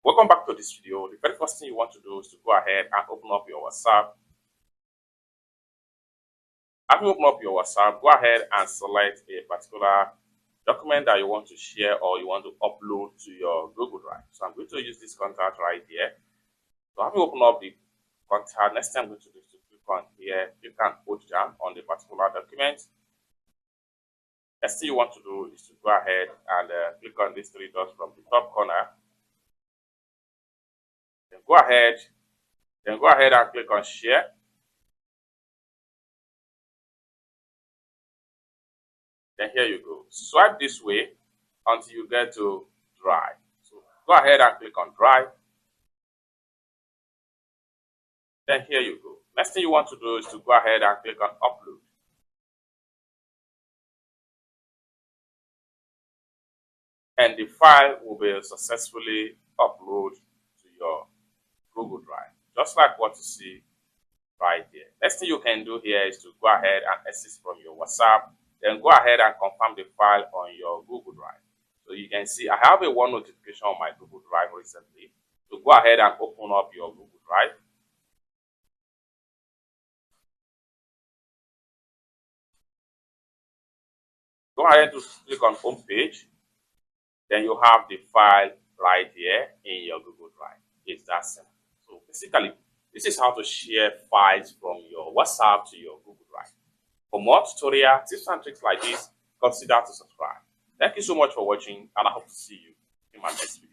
Welcome back to this video. The very first thing you want to do is to go ahead and open up your WhatsApp. After you open up your WhatsApp, go ahead and select a particular document that you want to share or you want to upload to your Google Drive. So I'm going to use this contact right here. So after you open up the contact, next thing I'm going to do is to click on here, click and hold down on the particular document. Next thing you want to do is to go ahead and click on these three dots from the top corner. Then go ahead and click on share. Then here you go. Swipe this way until you get to Drive. So go ahead and click on Drive. Then here you go. Next thing you want to do is to go ahead and click on Upload. And the file will be successfully uploaded to your Google Drive, just like what you see right here. Next thing you can do here is to go ahead and exit from your WhatsApp. Then go ahead and confirm the file on your Google Drive. So you can see I have a one notification on my Google Drive recently. So go ahead and open up your Google Drive. Go ahead to click on Home Page. Then you have the file right here in your Google Drive. It's that simple. So basically, this is how to share files from your WhatsApp to your Google Drive. For more tutorial tips and tricks like this, consider to subscribe. Thank you so much for watching, and I hope to see you in my next video.